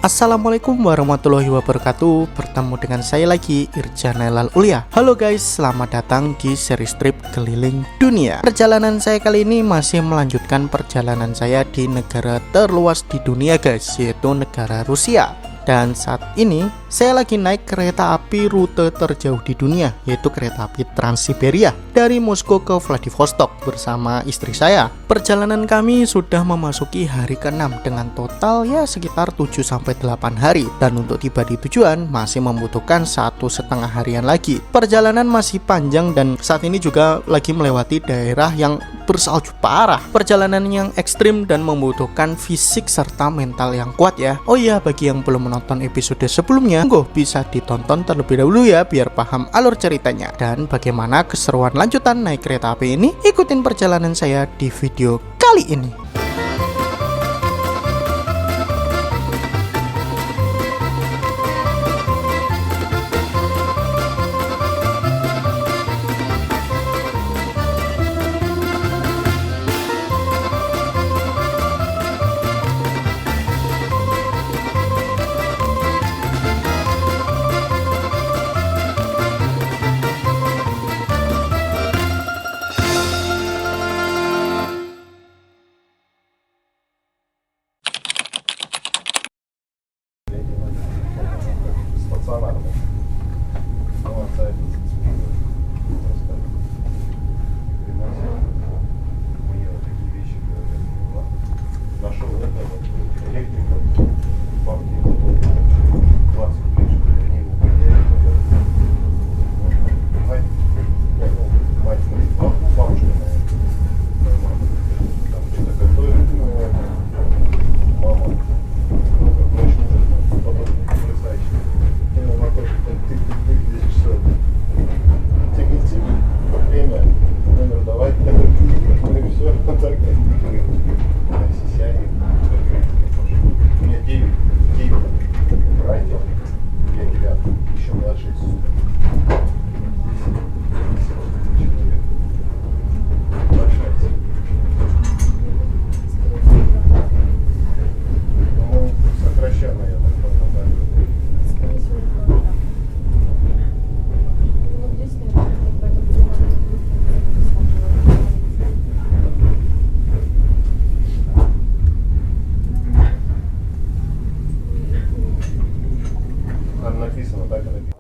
Assalamualaikum warahmatullahi wabarakatuh. Bertemu dengan saya lagi, Irjan Nailal Ulia. Halo guys, selamat datang di series trip keliling dunia. Perjalanan saya kali ini masih melanjutkan perjalanan saya di negara terluas di dunia guys, yaitu negara Rusia. Dan saat ini saya lagi naik kereta api rute terjauh di dunia, yaitu kereta api Trans-Siberia dari Moskow ke Vladivostok bersama istri saya. Perjalanan kami sudah memasuki hari ke-6 dengan total ya sekitar 7-8 hari, dan untuk tiba di tujuan masih membutuhkan 1,5 harian lagi. Perjalanan masih panjang dan saat ini juga lagi melewati daerah yang bersalju parah. Perjalanan yang ekstrim dan membutuhkan fisik serta mental yang kuat ya. Oh iya, bagi yang belum menonton episode sebelumnya, bisa ditonton terlebih dahulu ya biar paham alur ceritanya. Dan bagaimana keseruan lanjutan naik kereta api ini, ikutin perjalanan saya di video kali ini.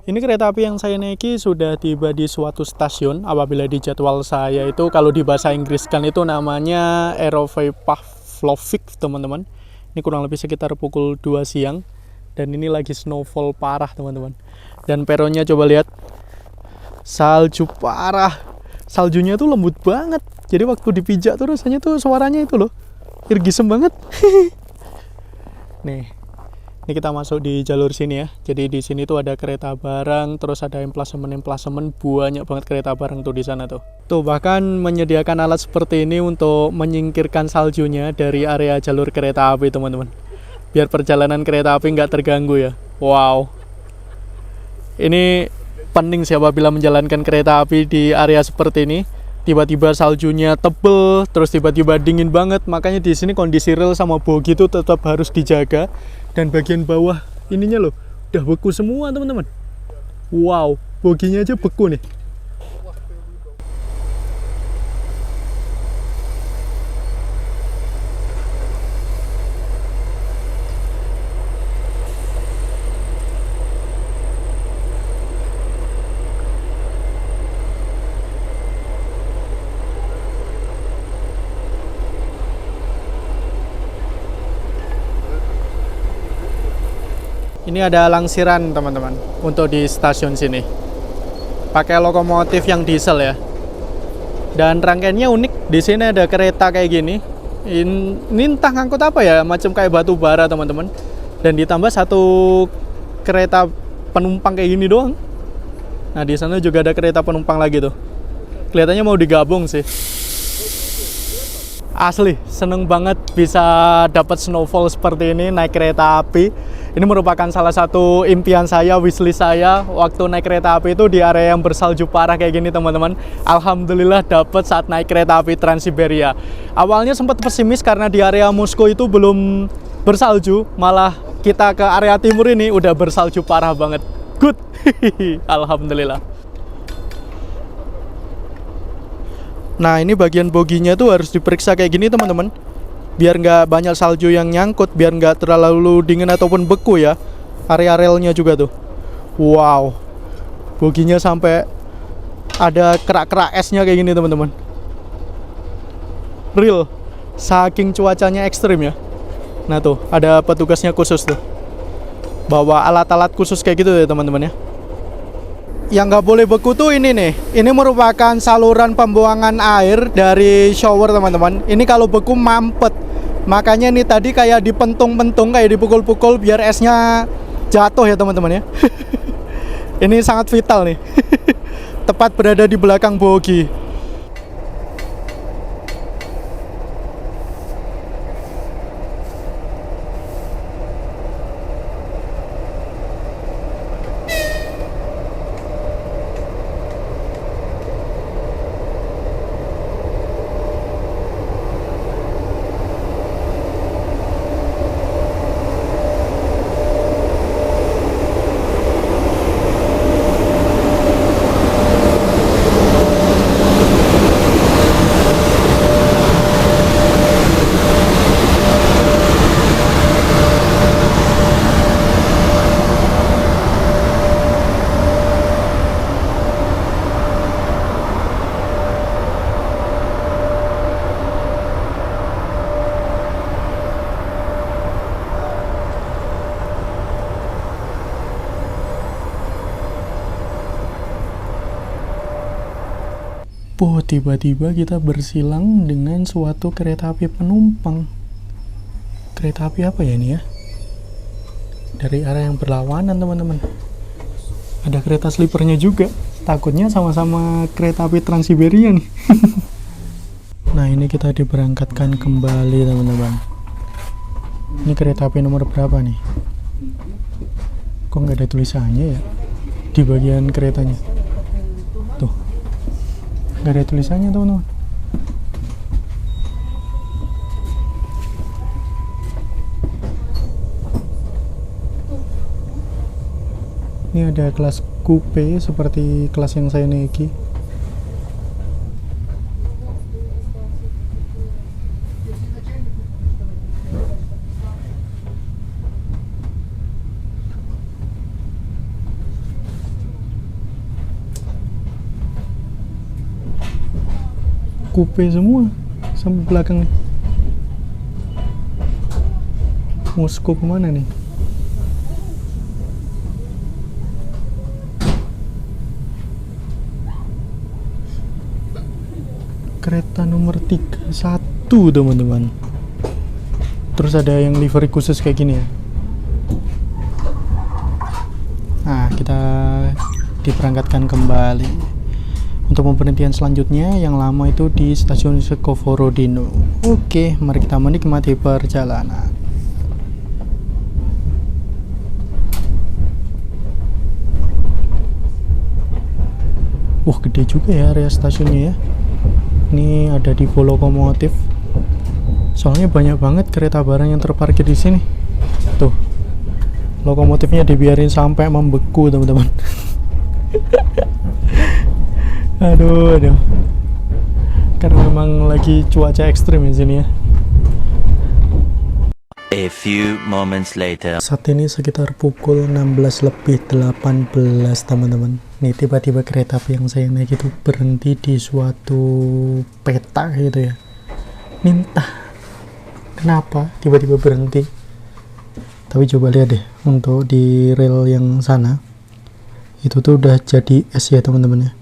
Ini kereta api yang saya naiki sudah tiba di suatu stasiun. Apabila di jadwal saya itu, kalau di bahasa Inggris kan itu namanya Aeroflot Pavlovsk teman-teman. Ini kurang lebih sekitar pukul 2 siang. Dan ini lagi snowfall parah teman-teman. Dan peronnya coba lihat, salju parah. Saljunya tuh lembut banget. Jadi waktu dipijak tuh rasanya tuh suaranya itu loh, irgisem banget. Nih. Ini kita masuk di jalur sini ya. Jadi di sini tuh ada kereta barang, terus ada emplasemen, banyak banget kereta barang tuh di sana tuh. Tuh bahkan menyediakan alat seperti ini untuk menyingkirkan saljunya dari area jalur kereta api teman-teman. Biar perjalanan kereta api nggak terganggu ya. Wow. Ini penting sih apabila menjalankan kereta api di area seperti ini. Tiba-tiba saljunya tebel, terus tiba-tiba dingin banget. Makanya di sini kondisi rel sama bogi itu tetap harus dijaga. Dan bagian bawah ininya loh, udah beku semua teman-teman. Wow, boginya aja beku nih. Ini ada langsiran teman-teman untuk di stasiun sini. Pakai lokomotif yang diesel ya. Dan rangkaiannya unik. Di sini ada kereta kayak gini. Ini entah ngangkut apa ya, macam kayak batu bara teman-teman. Dan ditambah satu kereta penumpang kayak gini doang. Nah di sana juga ada kereta penumpang lagi tuh. Kelihatannya mau digabung sih. Asli seneng banget bisa dapat snowfall seperti ini naik kereta api. Ini merupakan salah satu impian saya, wishlist saya waktu naik kereta api itu di area yang bersalju parah kayak gini teman-teman. Alhamdulillah dapat saat naik kereta api Trans-Siberia. Awalnya sempat pesimis karena di area Moskow itu belum bersalju, malah kita ke area timur ini udah bersalju parah banget. Good. Alhamdulillah. Nah, ini bagian boginya tuh harus diperiksa kayak gini teman-teman, biar nggak banyak salju yang nyangkut, biar nggak terlalu dingin ataupun beku ya. Area relnya juga tuh. Wow, boginya sampai ada kerak-kerak esnya kayak gini teman-teman. Real, saking cuacanya ekstrim ya. Nah tuh, ada petugasnya khusus tuh, bawa alat-alat khusus kayak gitu ya teman-teman ya. Yang nggak boleh beku tuh ini nih, ini merupakan saluran pembuangan air dari shower teman-teman. Ini kalau beku mampet, makanya ini tadi kayak dipentung-pentung, kayak dipukul-pukul biar esnya jatuh ya teman-teman ya. Ini sangat vital nih. Tepat berada di belakang bogi. Tiba-tiba kita bersilang dengan suatu kereta api penumpang. Kereta api apa ya ini ya? Dari arah yang berlawanan teman-teman. Ada kereta sleepernya juga. Takutnya sama-sama kereta api Trans-Siberia nih. Nah, ini kita diberangkatkan kembali teman-teman. Ini kereta api nomor berapa nih? Kok nggak ada tulisannya ya di bagian keretanya? Tuh, nggak ada tulisannya teman-teman. Ini ada kelas coupe seperti kelas yang saya naiki. Coupe semua sampai belakang nih. Moskow kemana nih? Kereta nomor 31 teman-teman. Terus ada yang livery khusus kayak gini ya. Nah, kita diberangkatkan kembali. Untuk pemberhentian selanjutnya yang lama itu di stasiun Sukovorodino. Oke, mari kita menikmati perjalanan. Wah, gede juga ya area stasiunnya ya. Ini ada depo lokomotif. Soalnya banyak banget kereta barang yang terparkir di sini. Tuh, lokomotifnya dibiarin sampai membeku teman-teman. Aduh. Karena memang lagi cuaca ekstrim di sini ya. A few moments later. Saat ini sekitar pukul 16:18 teman-teman. Nih tiba-tiba kereta api yang saya naik itu berhenti di suatu peta gitu ya. Entah kenapa tiba-tiba berhenti. Tapi coba lihat deh untuk di rel yang sana. Itu tuh udah jadi es ya teman-teman ya.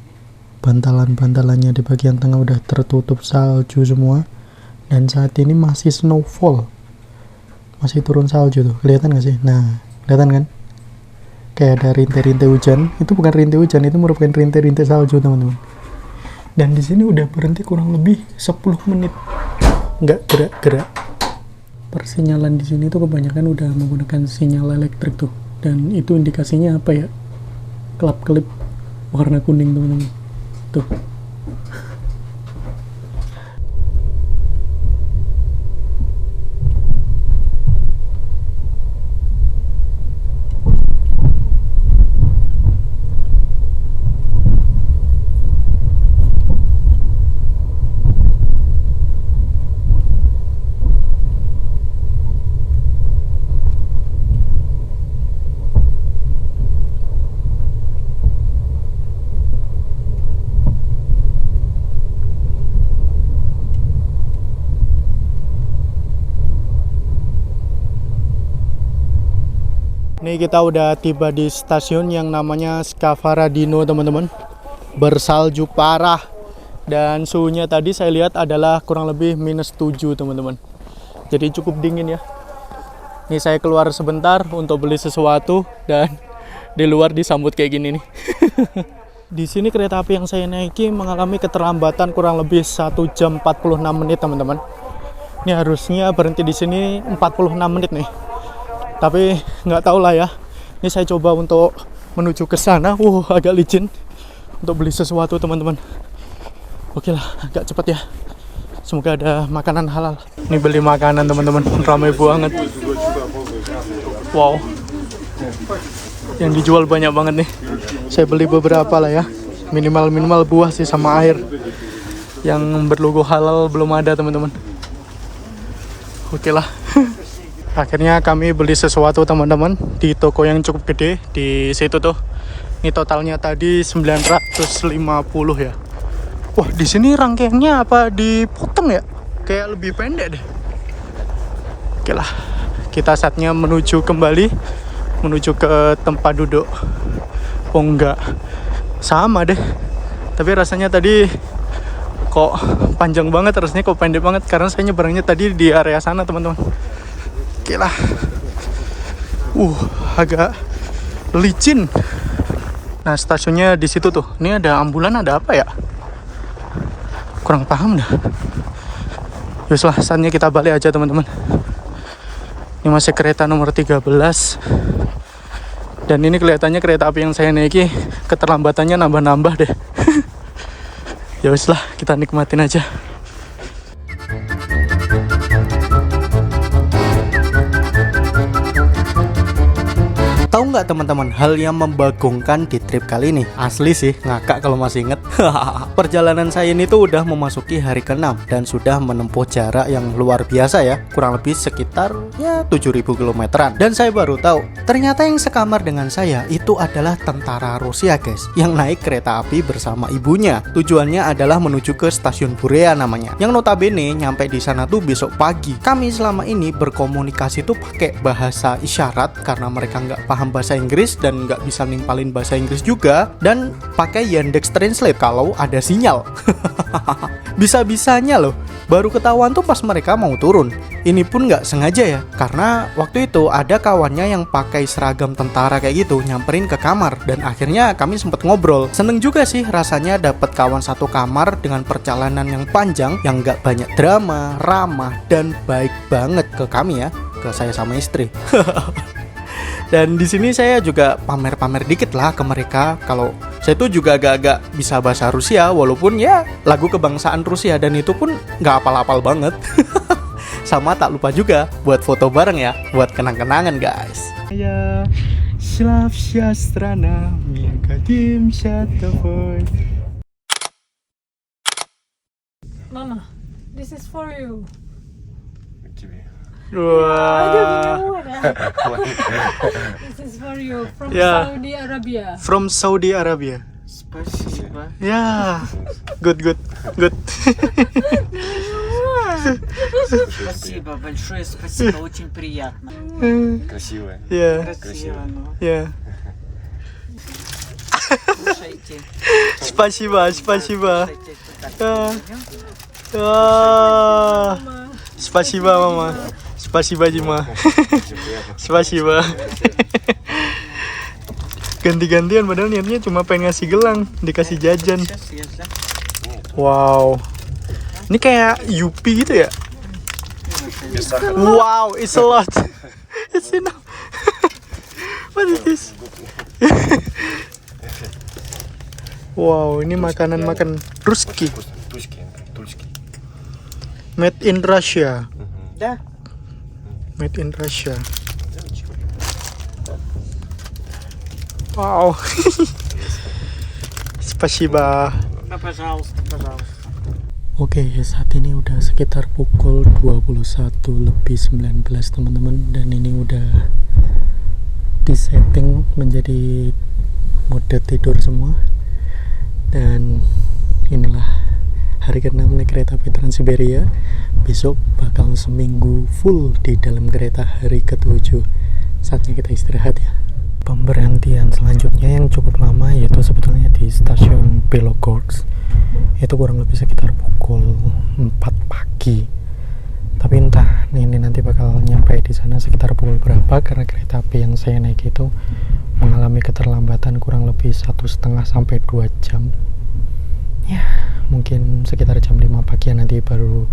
Bantalan-bantalannya di bagian tengah udah tertutup salju semua. Dan saat ini masih snowfall. Masih turun salju tuh, kelihatan gak sih? Nah, kelihatan kan? Kayak ada rintik-rintik hujan. Itu bukan rintik hujan, itu merupakan rintik-rintik salju teman-teman. Dan di sini udah berhenti kurang lebih 10 menit, nggak gerak-gerak. Persinyalan di sini tuh kebanyakan udah menggunakan sinyal elektrik tuh. Dan itu indikasinya apa ya? Kelap-kelip warna kuning teman-teman. Tuh. Ini kita udah tiba di stasiun yang namanya Scavaradino teman-teman. Bersalju parah. Dan suhunya tadi saya lihat adalah kurang lebih -7 teman-teman. Jadi cukup dingin ya. Ini saya keluar sebentar untuk beli sesuatu dan di luar disambut kayak gini nih. Di sini kereta api yang saya naiki mengalami keterlambatan kurang lebih 1 jam 46 menit teman-teman. Ini harusnya berhenti di sini 46 menit nih. Tapi nggak tahu lah ya. Ini saya coba untuk menuju ke sana. Agak licin untuk beli sesuatu teman-teman. Oke lah, agak cepat ya. Semoga ada makanan halal. Ini beli makanan teman-teman, ramai banget. Wow. Yang dijual banyak banget nih. Saya beli beberapa lah ya. Minimal buah sih sama air. Yang berlogo halal belum ada teman-teman. Oke lah. Akhirnya kami beli sesuatu teman-teman di toko yang cukup gede di situ tuh. Ini totalnya tadi 950 ya. Wah, di sini rangkaiannya apa dipotong ya? Kayak lebih pendek deh. Oke lah. Kita saatnya menuju ke tempat duduk. Oh enggak, sama deh. Tapi rasanya tadi kok panjang banget, rasanya kok pendek banget. Karena saya nyebrangnya tadi di area sana teman-teman. Oke lah. Agak licin. Nah stasiunnya di situ tuh. Ini ada ambulan, ada apa ya? Kurang paham dah. Yuslah, saatnya kita balik aja teman-teman. Ini masih kereta nomor 13. Dan ini kelihatannya kereta api yang saya naiki keterlambatannya nambah-nambah deh. Ya wes lah, kita nikmatin aja. Tahu nggak teman-teman hal yang membagongkan di trip kali ini? Asli sih, ngakak kalau masih inget. Perjalanan saya ini tuh udah memasuki hari ke-6 dan sudah menempuh jarak yang luar biasa ya. Kurang lebih sekitar 7.000 kilometeran. Dan saya baru tahu, ternyata yang sekamar dengan saya itu adalah tentara Rusia guys, yang naik kereta api bersama ibunya. Tujuannya adalah menuju ke stasiun Burea namanya. Yang notabene nyampe di sana tuh besok pagi. Kami selama ini berkomunikasi tuh pakai bahasa isyarat karena mereka nggak paham bahasa Inggris dan nggak bisa nimpalin bahasa Inggris juga, dan pakai Yandex Translate kalau ada sinyal. Bisa-bisanya loh, baru ketahuan tuh pas mereka mau turun. Ini pun nggak sengaja ya, karena waktu itu ada kawannya yang pakai seragam tentara kayak gitu nyamperin ke kamar, dan akhirnya kami sempet ngobrol. Seneng juga sih rasanya dapat kawan satu kamar dengan perjalanan yang panjang, yang nggak banyak drama, ramah, dan baik banget ke kami ya, ke saya sama istri. Dan di sini saya juga pamer-pamer dikit lah ke mereka kalau saya tuh juga agak-agak bisa bahasa Rusia, walaupun ya lagu kebangsaan Rusia, dan itu pun nggak apal-apal banget. Sama tak lupa juga buat foto bareng ya, buat kenang-kenangan guys. Ya, Slavsya strana, minkadimsya tovoi. Mama, this is for you. Wah. This is for you from Yeah. Saudi Arabia. From Saudi Arabia. Спасибо. Ya, good. Спасибо большое, спасибо, очень приятно. Красивая. Ya, Красиво, ну. ya. Слушайте. Спасибо. Слушайте, Ah. так, Ah. Спасибо, mama. Спасибо, Дима. Спасибо. Ganti-gantian padahal niatnya cuma pengen ngasih gelang, dikasih jajan. Сейчас я за... Wow. Ini kayak Yupi gitu ya? Без сахара. Wow, it's a lot. It's enough. What is this? Wow, ini makanan Ruski. Тульский. Made in Russia. Да? Made in Russia. Wow. Spasiba. Да, пожалуйста. Oke, saat ini udah sekitar pukul 21:19 teman-teman, dan ini udah disetting menjadi mode tidur semua. Dan inilah hari ke-6 naik kereta api Trans Siberia. Besok bakal seminggu full di dalam kereta hari ke-7 saatnya kita istirahat ya. Pemberhentian selanjutnya yang cukup lama yaitu sebetulnya di stasiun Belogorsk. Itu kurang lebih sekitar pukul 4 pagi. Tapi entah ini nanti bakal nyampe di sana sekitar pukul berapa, karena kereta api yang saya naik itu mengalami keterlambatan kurang lebih 1,5 sampai 2 jam. Ya, mungkin sekitar jam 5 pagi nanti baru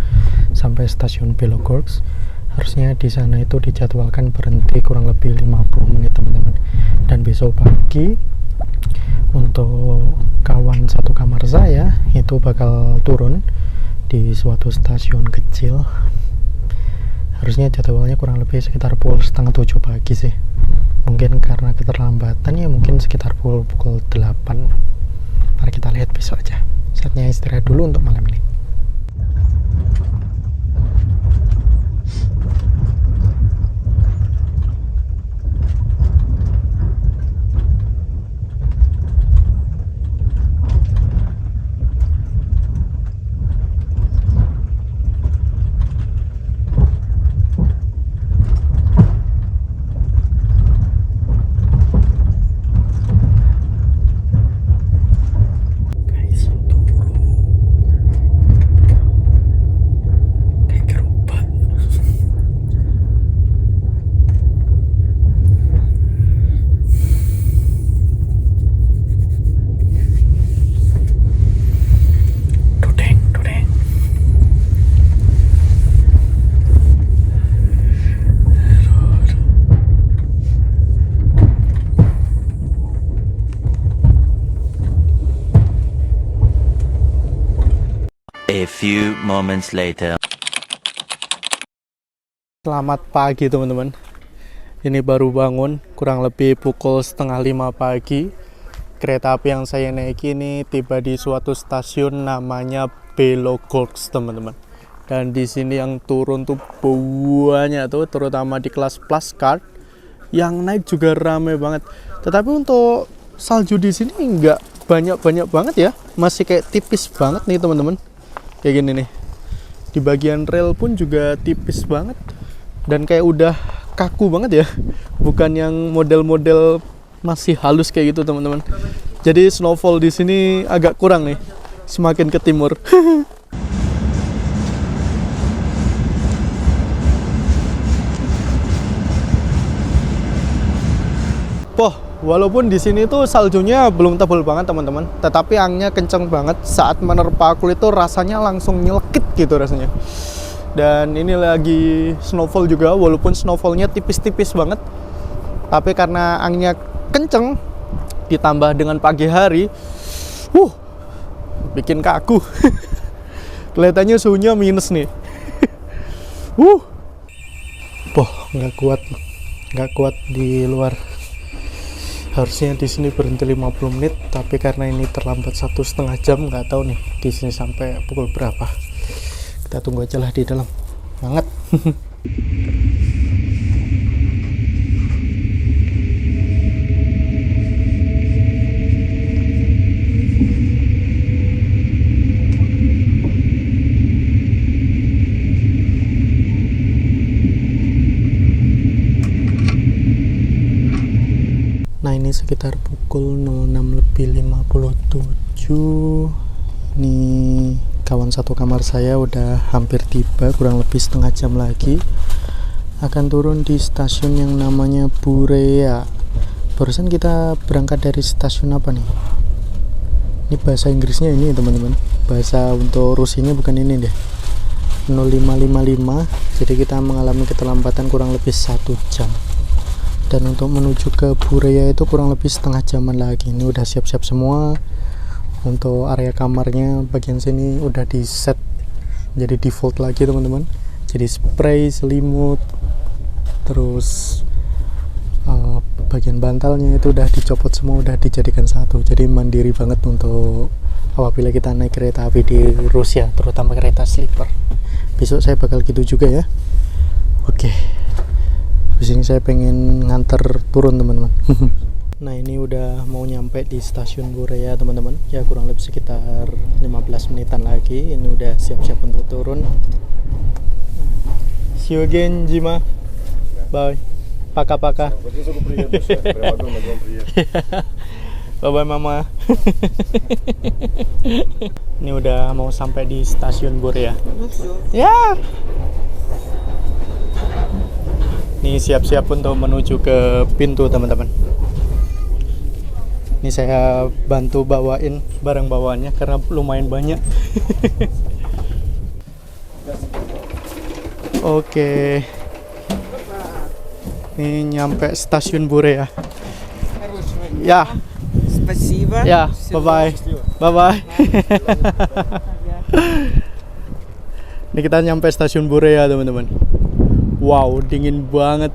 sampai stasiun Belogorsk. Harusnya di sana itu dijadwalkan berhenti kurang lebih 50 menit teman-teman. Dan besok pagi untuk kawan satu kamar saya itu bakal turun di suatu stasiun kecil. Harusnya jadwalnya kurang lebih sekitar pukul 6:30 pagi sih. Mungkin karena keterlambatan ya mungkin sekitar pukul 8. Mari kita lihat besok aja. Saatnya istirahat dulu untuk malam ini. A few moments later. Selamat pagi teman-teman. Ini baru bangun kurang lebih pukul 4:30 pagi. Kereta api yang saya naik ini tiba di suatu stasiun namanya Belogorsk teman-teman. Dan di sini yang turun tuh banyak tuh, terutama di kelas plus card. Yang naik juga rame banget. Tetapi untuk salju di sini nggak banyak banget ya. Masih kayak tipis banget nih teman-teman. Kayak gini nih, di bagian rel pun juga tipis banget dan kayak udah kaku banget ya, bukan yang model-model masih halus kayak gitu teman-teman. Jadi snowfall di sini agak kurang nih, semakin ke timur. Walaupun di sini tuh saljunya belum tebal banget teman-teman, tetapi anginnya kenceng banget. Saat menerpa kulit tuh rasanya langsung nyelekit gitu rasanya. Dan ini lagi snowfall juga, walaupun snowfallnya tipis-tipis banget, tapi karena anginnya kenceng ditambah dengan pagi hari, bikin kaku. Kelihatannya suhunya minus nih. nggak kuat di luar. Harusnya di sini berhenti 50 menit, tapi karena ini terlambat 1,5 jam, nggak tahu nih di sini sampai pukul berapa. Kita tunggu aja lah di dalam. Banget. Nah ini sekitar pukul 06.57. Ini kawan satu kamar saya udah hampir tiba, kurang lebih setengah jam lagi akan turun di stasiun yang namanya Bureya. Barusan kita berangkat dari stasiun apa nih? Ini bahasa Inggrisnya ini teman-teman. Bahasa untuk Rusianya bukan ini deh. 0555. Jadi kita mengalami keterlambatan kurang lebih 1 jam. Dan untuk menuju ke Bureya itu kurang lebih setengah jaman lagi. Ini udah siap-siap semua. Untuk area kamarnya bagian sini udah di set jadi default lagi teman-teman. Jadi spray, selimut, terus bagian bantalnya itu udah dicopot semua, udah dijadikan satu. Jadi mandiri banget untuk apabila kita naik kereta api di Rusia, terutama kereta sleeper. Besok saya bakal gitu juga ya. Oke. Habis ini saya pengen nganter turun teman-teman. Nah ini udah mau nyampe di stasiun Bureya teman-teman. Ya kurang lebih sekitar 15 menitan lagi. Ini udah siap-siap untuk turun. See you again Jima. Bye. Paka-paka. Вот везу привет большой. Прям огромный привет. Bye-bye mama. Ini udah mau sampai di stasiun Burea. Ну все. Ya. Ini siap-siap untuk menuju ke pintu teman-teman. Ini saya bantu bawain barang bawaannya karena lumayan banyak. Oke. Ini nyampe stasiun Burea. Ya. Спасибо. Ya, bye-bye. Bye-bye. Ini kita nyampe stasiun Burea, teman-teman. Wow, dingin banget.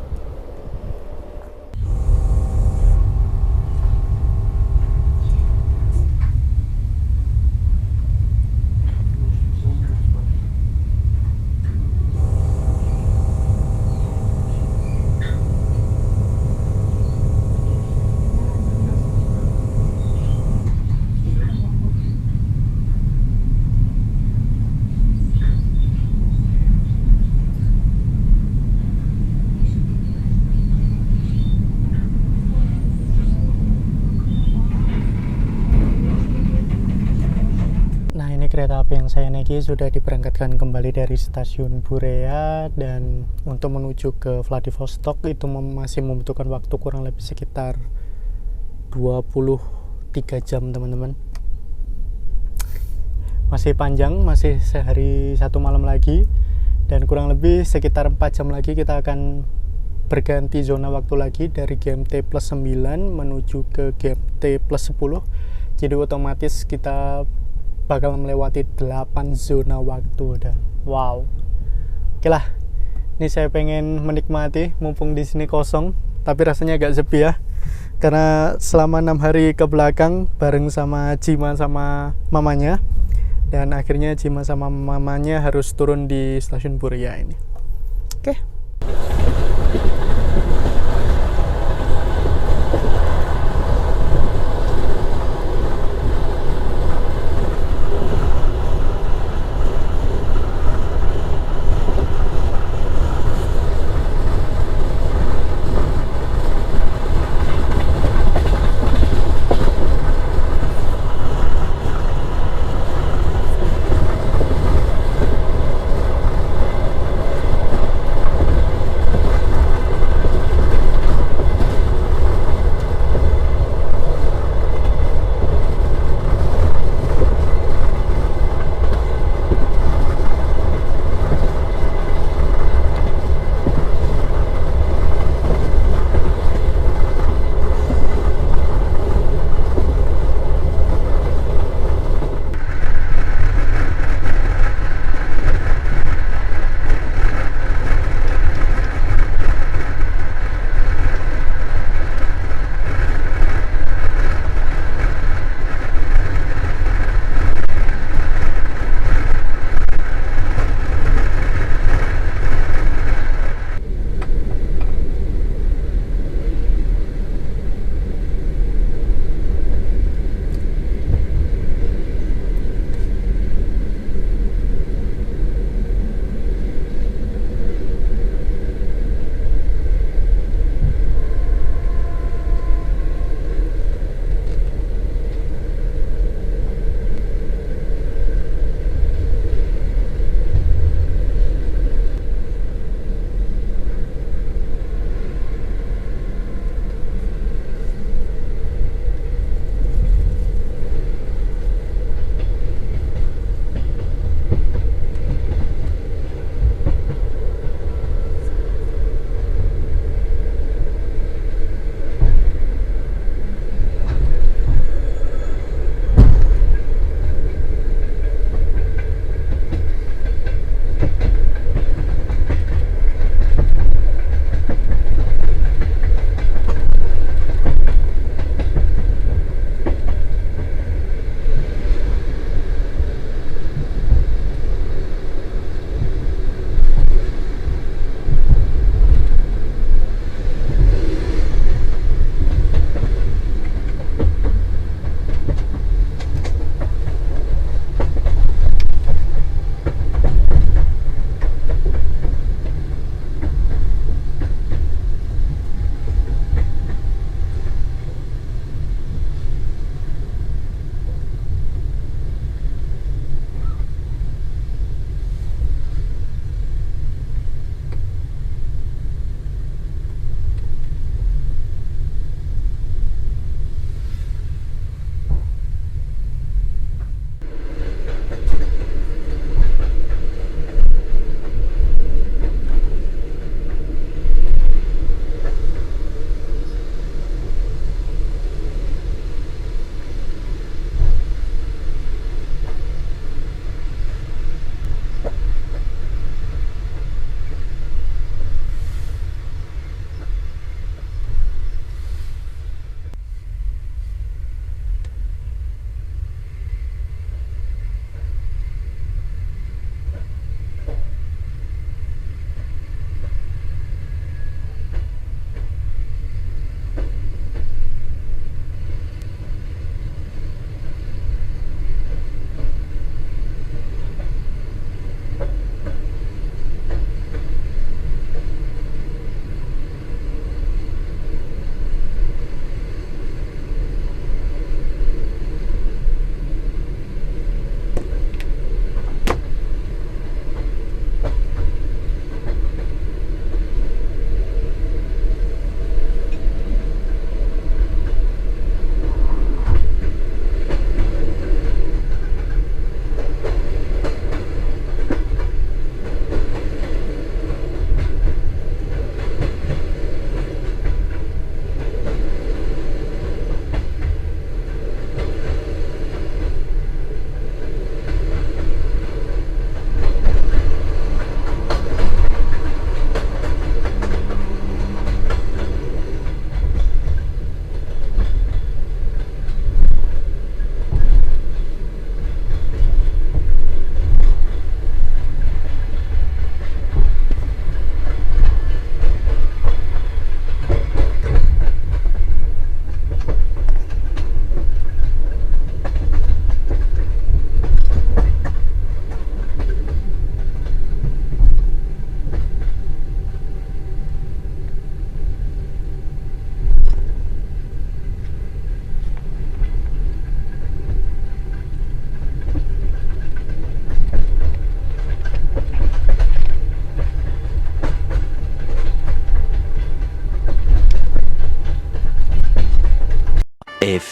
Nah, ini kereta api yang saya naiki sudah diberangkatkan kembali dari stasiun Burea, dan untuk menuju ke Vladivostok itu masih membutuhkan waktu kurang lebih sekitar 23 jam, teman-teman. Masih panjang, masih sehari satu malam lagi, dan kurang lebih sekitar 4 jam lagi kita akan berganti zona waktu lagi dari GMT plus 9 menuju ke GMT plus 10. Jadi otomatis kita bakal melewati 8 zona waktu, dan wow. Oke lah, ini saya pengen menikmati mumpung di sini kosong, tapi rasanya agak sepi ya, karena selama 6 hari ke belakang bareng sama Jima sama mamanya, dan akhirnya Jima sama mamanya harus turun di stasiun Burea ini. Oke.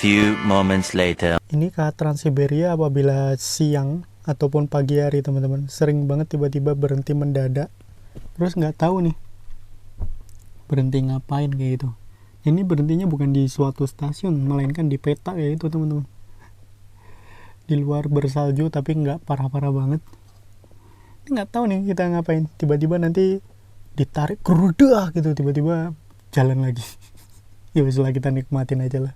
few moments later. Ini ke Trans Siberia apabila siang ataupun pagi hari teman-teman, sering banget tiba-tiba berhenti mendadak. Terus nggak tahu nih berhenti ngapain kayak gitu. Ini berhentinya bukan di suatu stasiun, melainkan di peta kayak itu teman-teman. Di luar bersalju tapi nggak parah-parah banget. Ini nggak tahu nih kita ngapain. Tiba-tiba nanti ditarik gerudah gitu, tiba-tiba jalan lagi. Ya wes lah, kita nikmatin aja lah.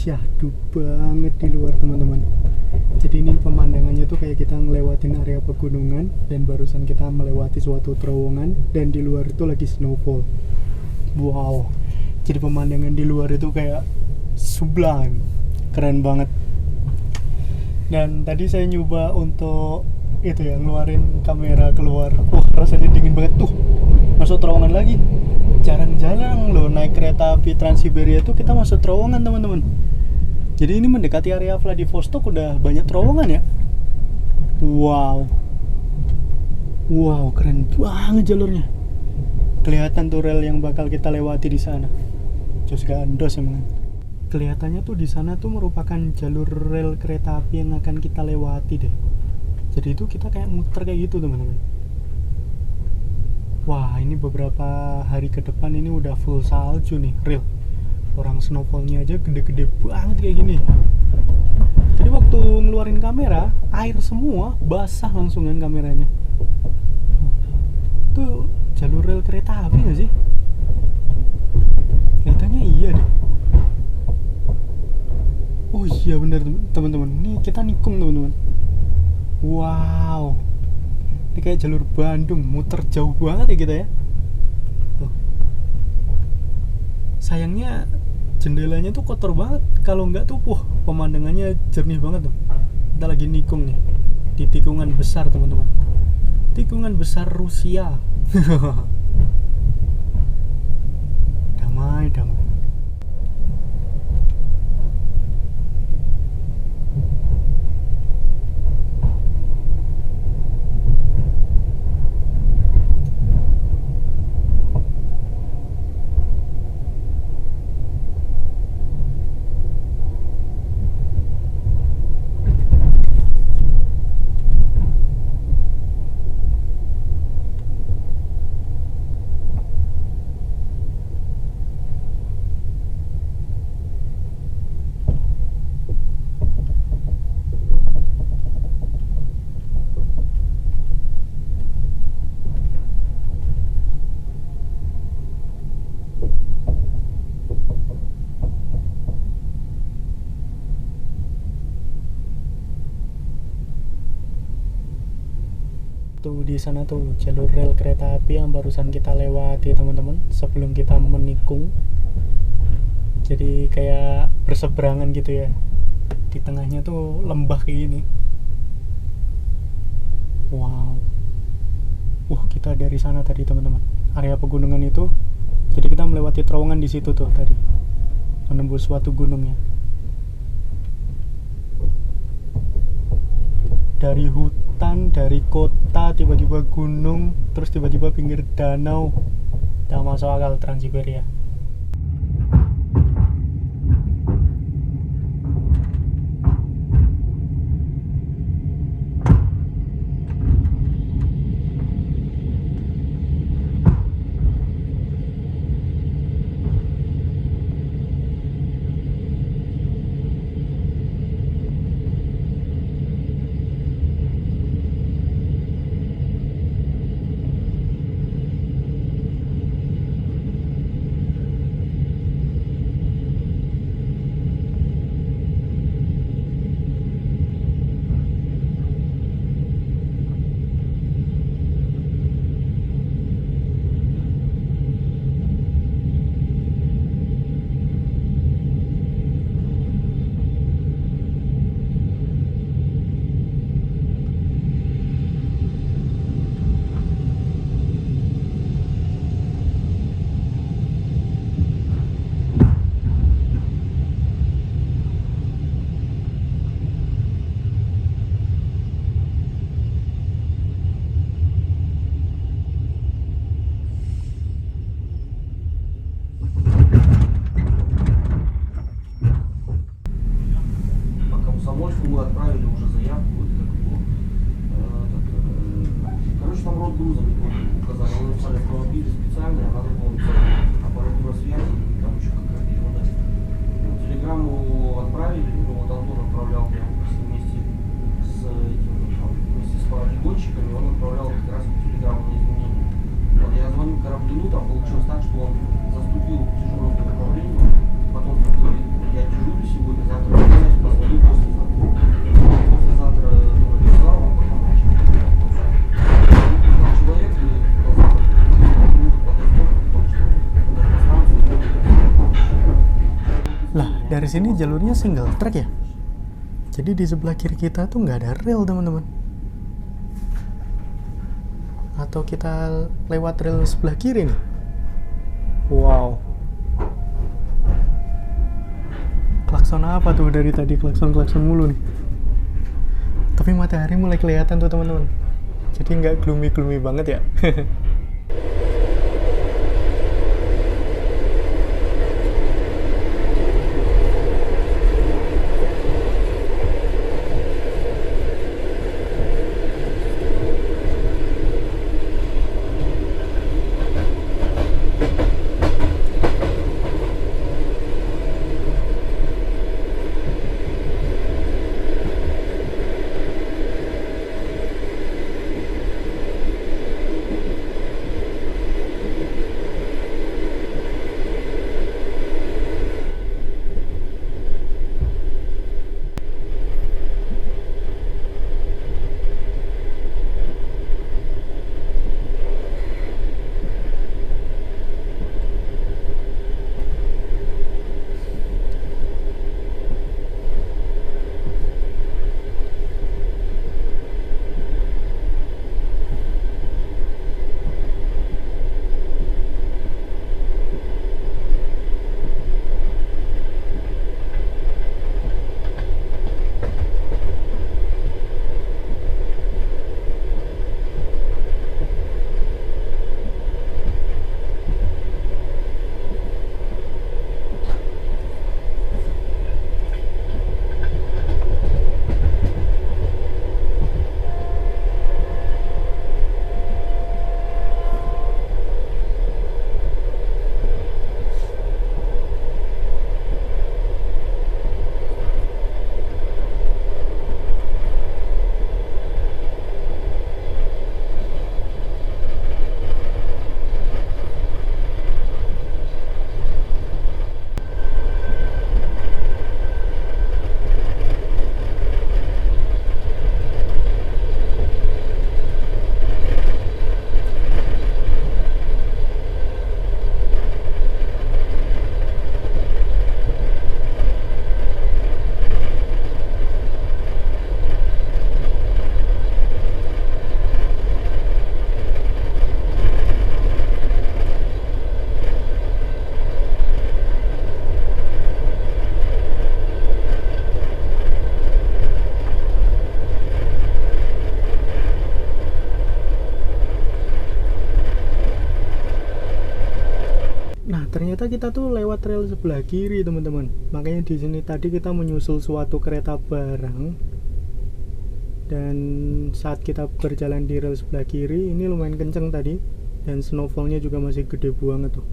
Syahdu banget di luar teman-teman. Jadi ini pemandangannya tuh kayak kita ngelewatin area pegunungan dan barusan kita melewati suatu terowongan dan di luar itu lagi snowfall. Wow. Jadi pemandangan di luar itu kayak sublime. Keren banget. Dan tadi saya nyoba untuk itu ya, ngeluarin kamera keluar. Rasanya dingin banget tuh. Masuk terowongan lagi. Jarang-jarang loh naik kereta api Trans Siberia tuh kita masuk terowongan teman-teman. Jadi ini mendekati area Vladivostok udah banyak terowongan ya. Wow. Wow, keren banget jalurnya. Kelihatan tuh rel yang bakal kita lewati di sana. Jos gandos emang. Kelihatannya tuh di sana tuh merupakan jalur rel kereta api yang akan kita lewati deh. Jadi itu kita kayak muter kayak gitu teman-teman. Wah, ini beberapa hari ke depan ini udah full salju nih, real. Orang snowfallnya aja gede-gede banget kayak gini. Jadi waktu ngeluarin kamera, air semua, basah langsungan kameranya. Itu jalur rel kereta api nggak sih? Kelihatannya iya deh. Oh iya bener teman-teman, ini kita nikung teman-teman. Wow. Ini kayak jalur Bandung, muter jauh banget ya kita ya. Tuh. Sayangnya jendelanya tuh kotor banget. Kalau nggak tuh, pemandangannya jernih banget tuh. Kita lagi nikung nih di tikungan besar teman-teman. Tikungan besar Rusia. Damai. Tuh di sana tuh jalur rel kereta api yang barusan kita lewati teman-teman, sebelum kita menikung. Jadi kayak berseberangan gitu ya. Di tengahnya tuh lembah kayak gini. Wow. Kita dari sana tadi teman-teman. Area pegunungan itu. Jadi kita melewati terowongan di situ tuh tadi. Menembus suatu gunung ya. Dari hutan, dari kota, tiba-tiba gunung, terus tiba-tiba pinggir danau. Tidak masuk akal Trans Siberia. По Комсомольску мы отправили уже заявку. Короче, там род груза указали. Мы написали автомобили специальные, надо было написать аппаратура связи, там еще какая-то ерунда. Телеграмму отправили, вот Антон отправлял прямо вместе с этим, вместе с полигонщиками, он отправлял как раз телеграмму на изменение. Вот я звоню Кораблину, там получилось так, что он заступил в дежурное управление, потом говорит, я дежурю сегодня, завтра позвоню послезавтра. Послезавтра написал, а потом человек сказал, Lah, dari sini jalurnya single track ya. Jadi di sebelah kiri kita tuh nggak ada rel teman-teman. Atau kita lewat rel sebelah kiri nih. Wow. Klakson apa tuh dari tadi, klakson mulu nih. Tapi matahari mulai kelihatan tuh teman-teman. Jadi nggak gloomy banget ya. ternyata kita tuh lewat rel sebelah kiri teman-teman. Makanya di sini tadi kita menyusul suatu kereta barang, dan saat kita berjalan di rel sebelah kiri ini lumayan kenceng tadi, dan snowfallnya juga masih gede banget tuh.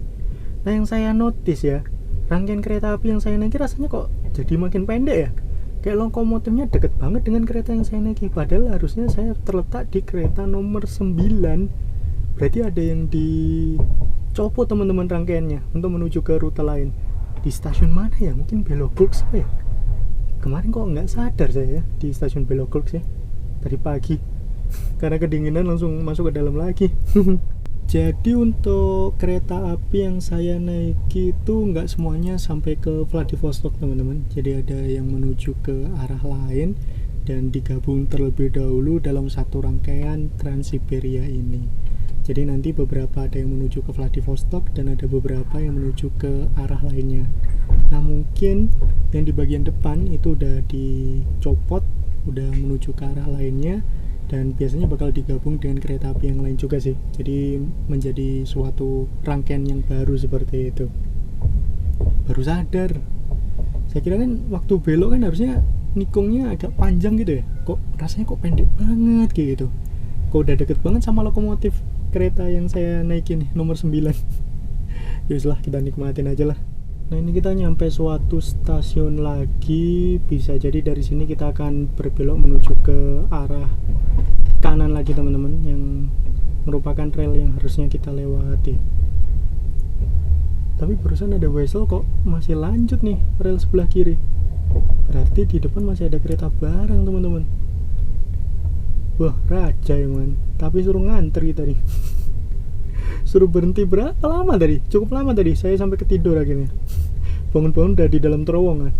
Nah yang saya notice ya, rangkaian kereta api yang saya naiki rasanya kok jadi makin pendek ya. Kayak lokomotifnya deket banget dengan kereta yang saya naiki, padahal harusnya saya terletak di kereta nomor 9. Berarti ada yang dicopot teman-teman rangkaiannya untuk menuju ke rute lain. Di stasiun mana ya? Mungkin Belogorsk ya. Kemarin kok nggak sadar saya ya di stasiun Belogorsk ya tadi pagi. Karena kedinginan langsung masuk ke dalam lagi. Jadi untuk kereta api yang saya naiki itu nggak semuanya sampai ke Vladivostok teman-teman. Jadi ada yang menuju ke arah lain dan digabung terlebih dahulu dalam satu rangkaian Trans-Siberia ini. Jadi nanti beberapa ada yang menuju ke Vladivostok dan ada beberapa yang menuju ke arah lainnya. Nah mungkin yang di bagian depan itu udah dicopot, udah menuju ke arah lainnya, dan biasanya bakal digabung dengan kereta api yang lain juga sih. Jadi menjadi suatu rangkaian yang baru seperti itu. Baru sadar, saya kira kan waktu belok kan harusnya nikungnya agak panjang gitu ya, kok rasanya kok pendek banget kayak gitu. Kok udah deket banget sama lokomotif kereta yang saya naikin nih, nomor 9. Yuslah, kita nikmatin aja lah. Nah ini kita nyampe suatu stasiun lagi. Bisa jadi dari sini kita akan berbelok menuju ke arah kanan lagi teman-teman, yang merupakan rel yang harusnya kita lewati. Tapi barusan ada whistle kok masih lanjut nih rel sebelah kiri. Berarti di depan masih ada kereta barang teman-teman. Wah raja emang, tapi suruh ngantri tadi. Suruh berhenti berapa lama tadi? Cukup lama tadi, saya sampai ketidur akhirnya. Bangun-bangun udah di dalam terowongan.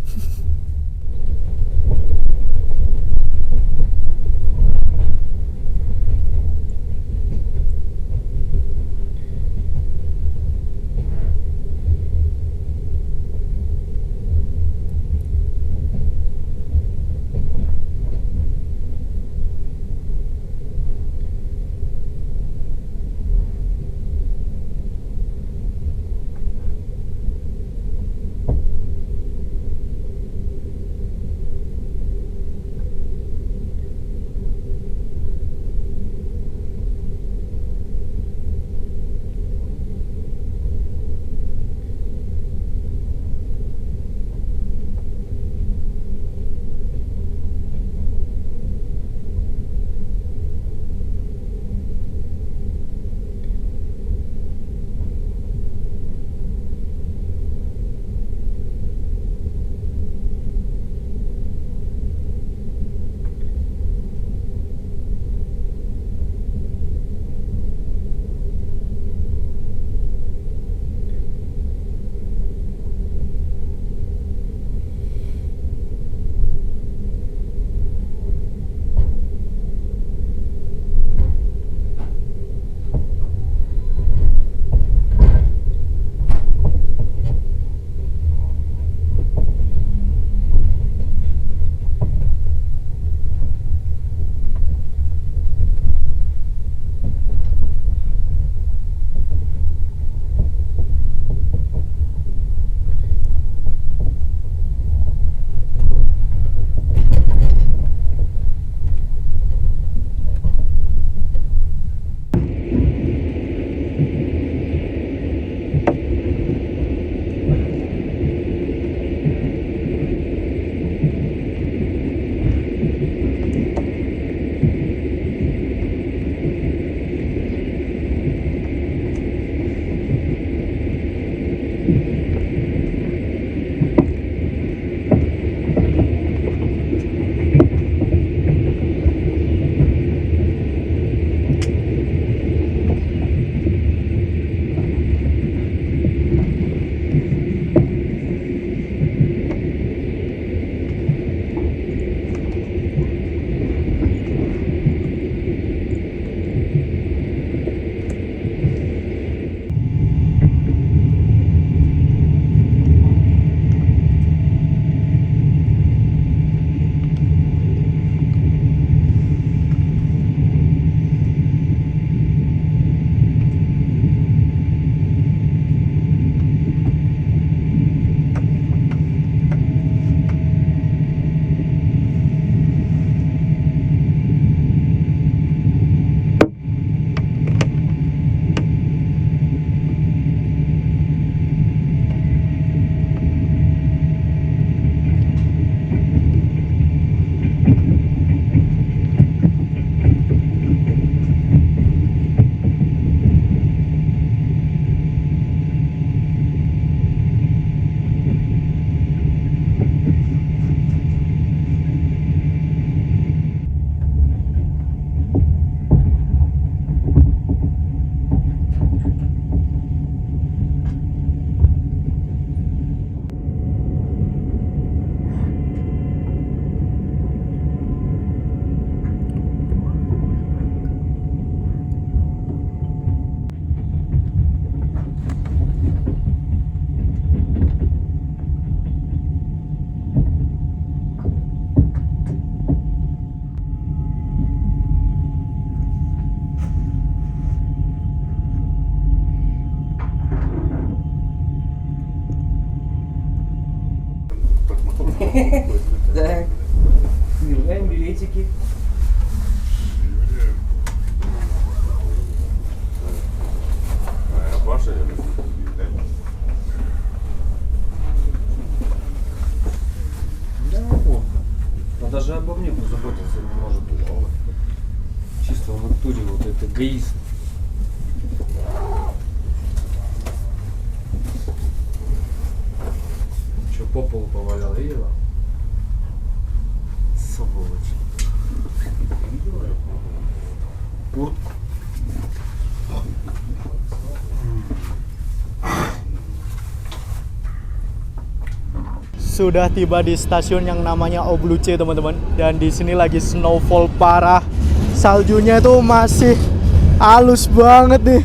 билетики. Да, плохо. Но даже обо мне позаботиться не может уже. Чисто в натуре вот это эгоист. Че по полу повалял, видела? Сволочь. Куртку. Sudah tiba di stasiun yang namanya Obluce teman-teman, dan di sini lagi snowfall parah. Saljunya itu masih halus banget nih.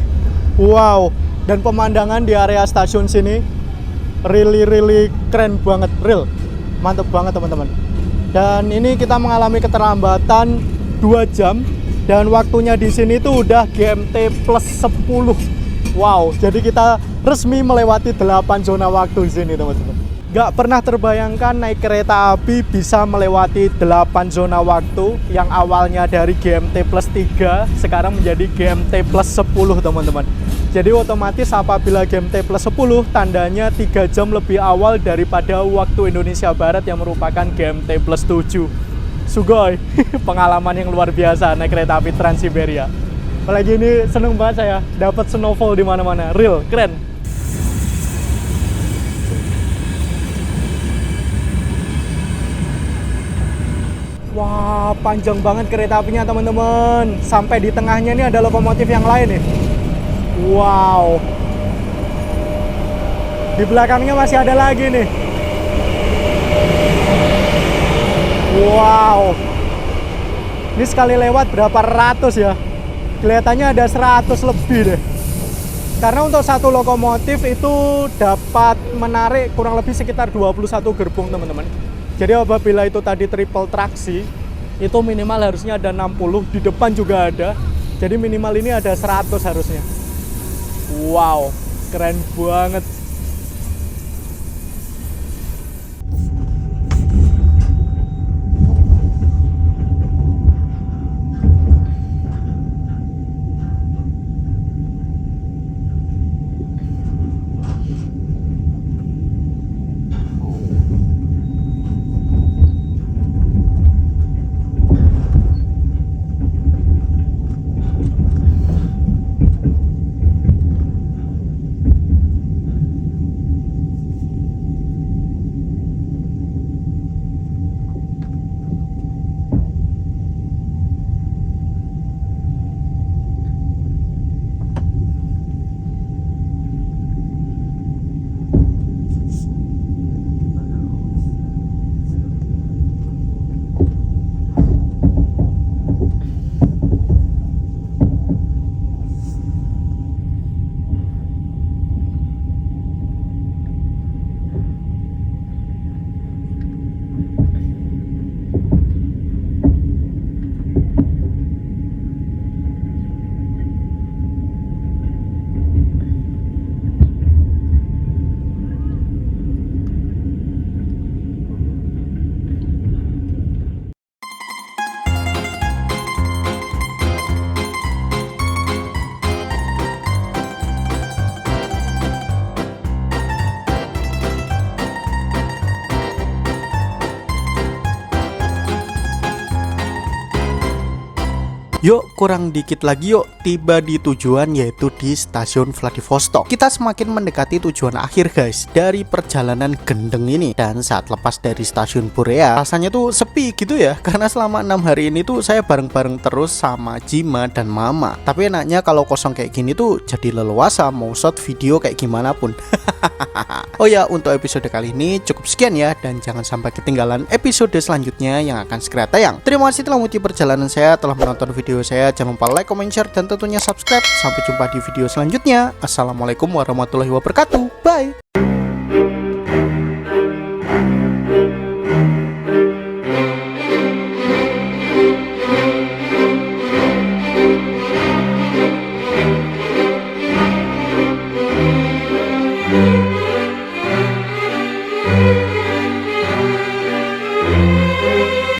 Wow, dan pemandangan di area stasiun sini really keren banget, real. Mantep banget teman-teman. Dan ini kita mengalami keterlambatan 2 jam dan waktunya di sini tuh udah GMT plus 10. Wow, jadi kita resmi melewati 8 zona waktu di sini teman-teman. Gak pernah terbayangkan naik kereta api bisa melewati 8 zona waktu yang awalnya dari GMT plus 3 sekarang menjadi GMT plus 10 teman-teman. Jadi otomatis apabila GMT plus 10 tandanya 3 jam lebih awal daripada waktu Indonesia Barat yang merupakan GMT plus 7. Sugoi, pengalaman yang luar biasa naik kereta api Trans Siberia. Apalagi ini seneng banget saya, dapat snowfall di mana-mana, real, keren. Wah, panjang banget kereta apinya teman-teman. Sampai di tengahnya ini ada lokomotif yang lain nih. Wow. Di belakangnya masih ada lagi nih. Wow. Ini sekali lewat berapa ratus ya? Kelihatannya ada 100 lebih deh. Karena untuk satu lokomotif itu dapat menarik kurang lebih sekitar 21 gerbong teman-teman. Jadi apabila itu tadi triple traksi, itu minimal harusnya ada 60, di depan juga ada. Jadi minimal ini ada 100 harusnya. Wow, keren banget. Yuk, kurang dikit lagi yuk tiba di tujuan, yaitu di stasiun Vladivostok. Kita semakin mendekati tujuan akhir guys dari perjalanan gendeng ini. Dan saat lepas dari stasiun Borea, rasanya tuh sepi gitu ya, karena selama 6 hari ini tuh saya bareng-bareng terus sama Jima dan Mama. Tapi enaknya kalau kosong kayak gini tuh jadi leluasa mau shot video kayak gimana pun. Oh ya, untuk episode kali ini cukup sekian ya, dan jangan sampai ketinggalan episode selanjutnya yang akan segera tayang. Terima kasih telah mengikuti perjalanan saya, telah menonton video saya. Jangan lupa like, comment, share, dan tentunya subscribe. Sampai jumpa di video selanjutnya. Assalamualaikum warahmatullahi wabarakatuh. Bye.